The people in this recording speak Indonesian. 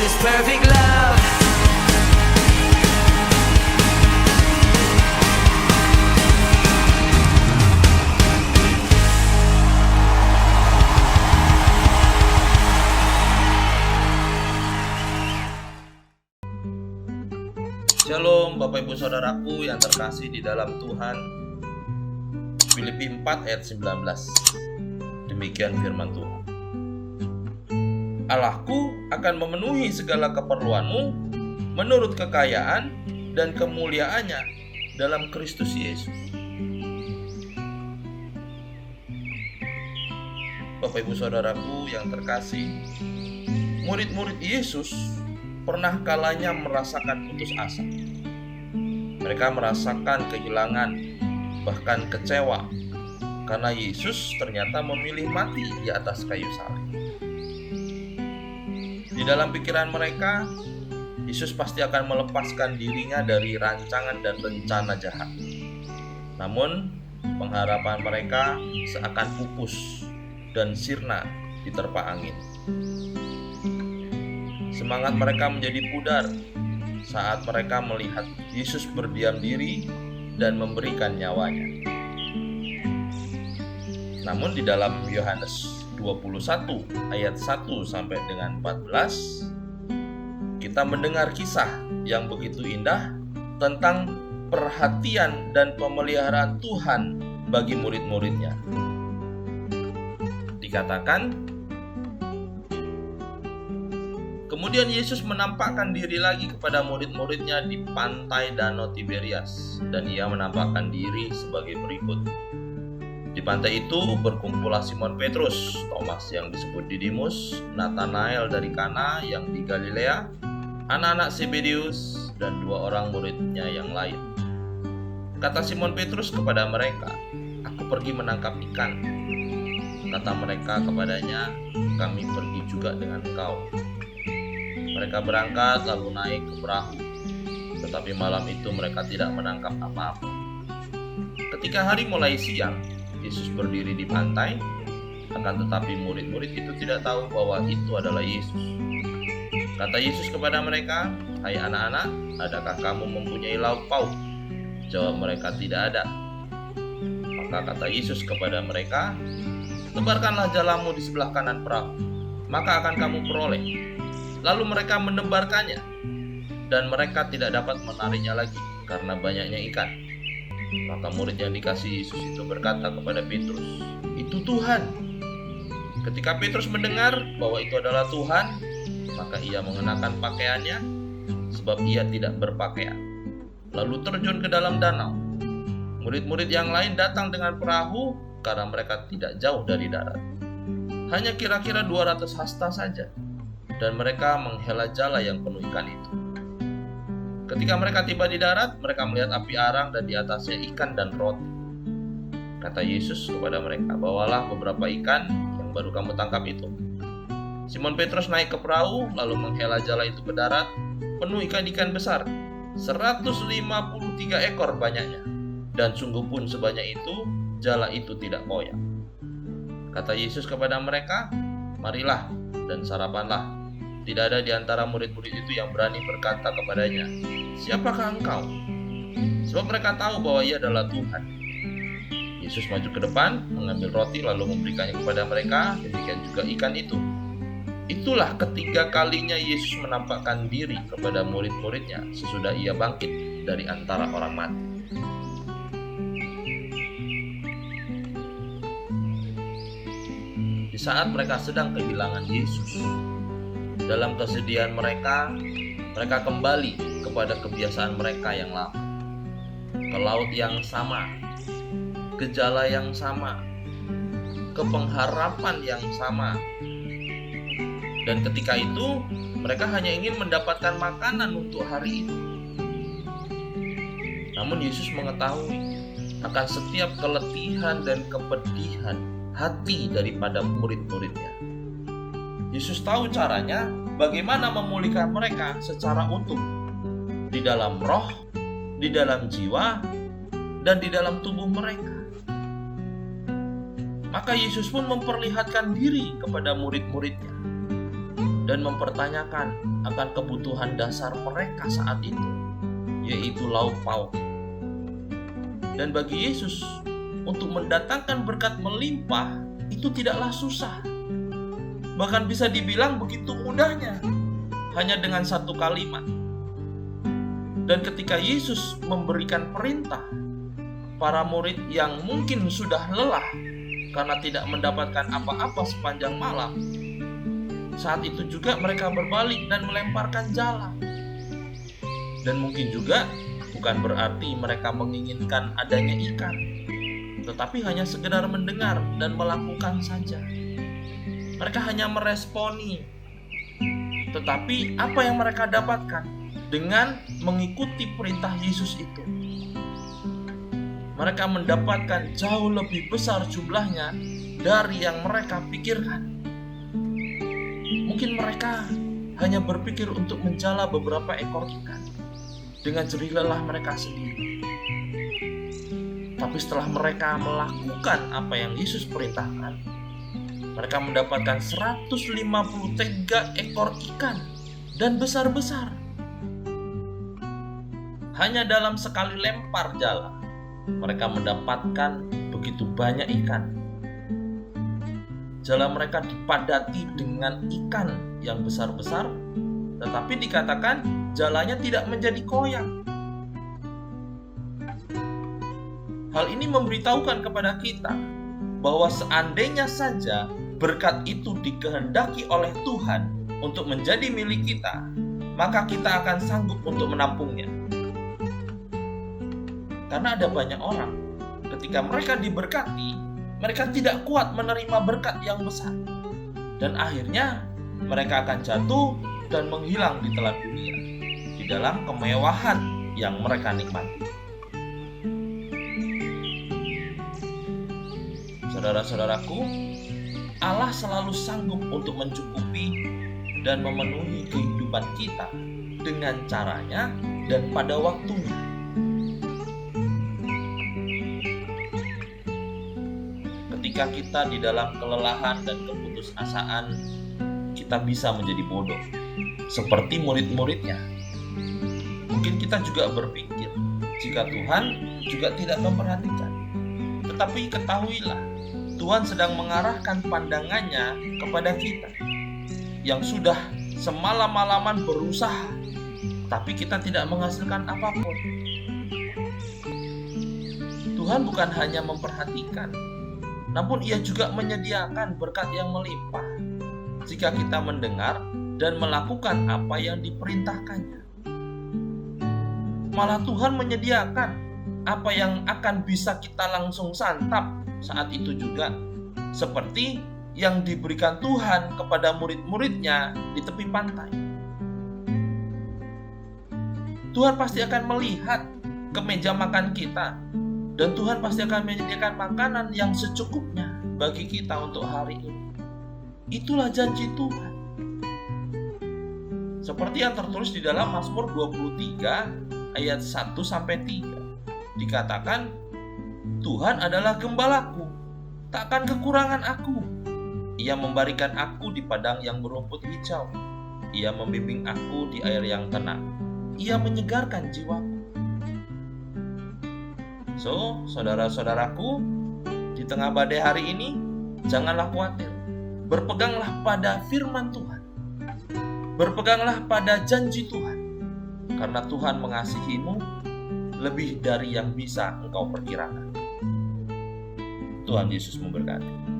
His perfect love. Shalom Bapak Ibu Saudaraku yang terkasih di dalam Tuhan. Filipi 4 ayat 19. Demikian firman Tuhan. Allahku akan memenuhi segala keperluanmu menurut kekayaan dan kemuliaannya dalam Kristus Yesus. Bapak Ibu Saudaraku yang terkasih, murid-murid Yesus pernah kalanya merasakan putus asa. Mereka merasakan kehilangan, bahkan kecewa, karena Yesus ternyata memilih mati di atas kayu salib. Di dalam pikiran mereka, Yesus pasti akan melepaskan dirinya dari rancangan dan rencana jahat. Namun, pengharapan mereka seakan pupus dan sirna diterpa angin. Semangat mereka menjadi pudar saat mereka melihat Yesus berdiam diri dan memberikan nyawanya. Namun di dalam Yohanes 21 ayat 1 sampai dengan 14, kita mendengar kisah yang begitu indah tentang perhatian dan pemeliharaan Tuhan bagi murid-muridnya. Dikatakan, kemudian Yesus menampakkan diri lagi kepada murid-muridnya di pantai Danau Tiberias, dan ia menampakkan diri sebagai berikut. Di pantai itu berkumpullah Simon Petrus, Thomas yang disebut Didimus, Nathanael dari Kana yang di Galilea, anak-anak Zebedeus, dan dua orang muridnya yang lain. Kata Simon Petrus kepada mereka, "Aku pergi menangkap ikan." Kata mereka kepadanya, "Kami pergi juga dengan engkau." Mereka berangkat lalu naik ke perahu, tetapi malam itu mereka tidak menangkap apa-apa. Ketika hari mulai siang, Yesus berdiri di pantai, akan tetapi murid-murid itu tidak tahu bahwa itu adalah Yesus. Kata Yesus kepada mereka, "Hai anak-anak, adakah kamu mempunyai lauk pauk?" Jawab mereka, "Tidak ada." Maka kata Yesus kepada mereka, "Tebarkanlah jalamu di sebelah kanan perahu, maka akan kamu peroleh." Lalu mereka menebarkannya, dan mereka tidak dapat menariknya lagi karena banyaknya ikan. Maka murid yang dikasihi Yesus itu berkata kepada Petrus, "Itu Tuhan." Ketika Petrus mendengar bahwa itu adalah Tuhan, maka ia mengenakan pakaiannya, sebab ia tidak berpakaian, lalu terjun ke dalam danau. Murid-murid yang lain datang dengan perahu karena mereka tidak jauh dari darat, hanya kira-kira 200 hasta saja, dan mereka menghela jala yang penuh ikan itu. Ketika mereka tiba di darat, mereka melihat api arang dan di atasnya ikan dan roti. Kata Yesus kepada mereka, "Bawalah beberapa ikan yang baru kamu tangkap itu." Simon Petrus naik ke perahu, lalu menghela jala itu ke darat, penuh ikan-ikan besar, 153 ekor banyaknya, dan sungguh pun sebanyak itu, jala itu tidak koyak. Kata Yesus kepada mereka, "Marilah dan sarapanlah." Tidak ada di antara murid-murid itu yang berani berkata kepadanya, "Siapakah engkau?" Sebab mereka tahu bahwa ia adalah Tuhan. Yesus maju ke depan, mengambil roti lalu memberikannya kepada mereka, demikian juga ikan itu. Itulah ketiga kalinya Yesus menampakkan diri kepada murid-muridnya sesudah ia bangkit dari antara orang mati. Di saat mereka sedang kehilangan Yesus, dalam kesedihan mereka kembali kepada kebiasaan mereka yang lama, ke laut yang sama, ke jala yang sama, ke pengharapan yang sama. Dan ketika itu, mereka hanya ingin mendapatkan makanan untuk hari itu. Namun Yesus mengetahui akan setiap keletihan dan kepedihan hati daripada murid-muridnya. Yesus tahu caranya bagaimana memulihkan mereka secara utuh, di dalam roh, di dalam jiwa, dan di dalam tubuh mereka. Maka Yesus pun memperlihatkan diri kepada murid-muridnya. dan mempertanyakan akan kebutuhan dasar mereka saat itu, yaitu lauk pauk. Dan bagi Yesus, untuk mendatangkan berkat melimpah itu tidaklah susah. Bahkan bisa dibilang begitu mudahnya, hanya dengan satu kalimat. Dan ketika Yesus memberikan perintah, para murid yang mungkin sudah lelah karena tidak mendapatkan apa-apa sepanjang malam, saat itu juga mereka berbalik dan melemparkan jala. Dan mungkin juga bukan berarti mereka menginginkan adanya ikan, tetapi hanya sekedar mendengar dan melakukan saja. Mereka hanya meresponi. Tetapi apa yang mereka dapatkan dengan mengikuti perintah Yesus itu? Mereka mendapatkan jauh lebih besar jumlahnya dari yang mereka pikirkan. Mungkin mereka hanya berpikir untuk menjala beberapa ekor ikan dengan jerih lelah mereka sendiri. Tapi setelah mereka melakukan apa yang Yesus perintahkan, mereka mendapatkan 153 ekor ikan dan besar-besar. Hanya dalam sekali lempar jala, mereka mendapatkan begitu banyak ikan. Jala mereka dipadati dengan ikan yang besar-besar, tetapi dikatakan jalanya tidak menjadi koyak. Hal ini memberitahukan kepada kita bahwa seandainya saja berkat itu dikehendaki oleh Tuhan untuk menjadi milik kita, maka kita akan sanggup untuk menampungnya. Karena ada banyak orang, ketika mereka diberkati, mereka tidak kuat menerima berkat yang besar. Dan akhirnya mereka akan jatuh dan menghilang di telan dunia, di dalam kemewahan yang mereka nikmati. Saudara-saudaraku, Allah selalu sanggup untuk mencukupi dan memenuhi kehidupan kita dengan caranya dan pada waktunya. Ketika kita di dalam kelelahan dan keputusasaan, kita bisa menjadi bodoh, seperti murid-muridnya. Mungkin kita juga berpikir, jika Tuhan juga tidak memperhatikan. Tetapi ketahuilah, Tuhan sedang mengarahkan pandangannya kepada kita yang sudah semalam-malaman berusaha, tapi kita tidak menghasilkan apapun. Tuhan bukan hanya memperhatikan, namun Ia juga menyediakan berkat yang melimpah jika kita mendengar dan melakukan apa yang diperintahkannya. Malah Tuhan menyediakan apa yang akan bisa kita langsung santap saat itu juga, seperti yang diberikan Tuhan kepada murid-muridnya di tepi pantai. Tuhan pasti akan melihat ke meja makan kita, dan Tuhan pasti akan menyediakan makanan yang secukupnya bagi kita untuk hari ini. Itulah janji Tuhan. Seperti yang tertulis di dalam Mazmur 23 ayat 1-3. Dikatakan, Tuhan adalah gembalaku, takkan kekurangan aku. Ia membarikan aku di padang yang berumput hijau. Ia membimbing aku di air yang tenang. Ia menyegarkan jiwaku. So, saudara-saudaraku, di tengah badai hari ini, janganlah khawatir. Berpeganglah pada firman Tuhan. Berpeganglah pada janji Tuhan. Karena Tuhan mengasihimu lebih dari yang bisa engkau perkirakan. Tuhan Yesus memberkati.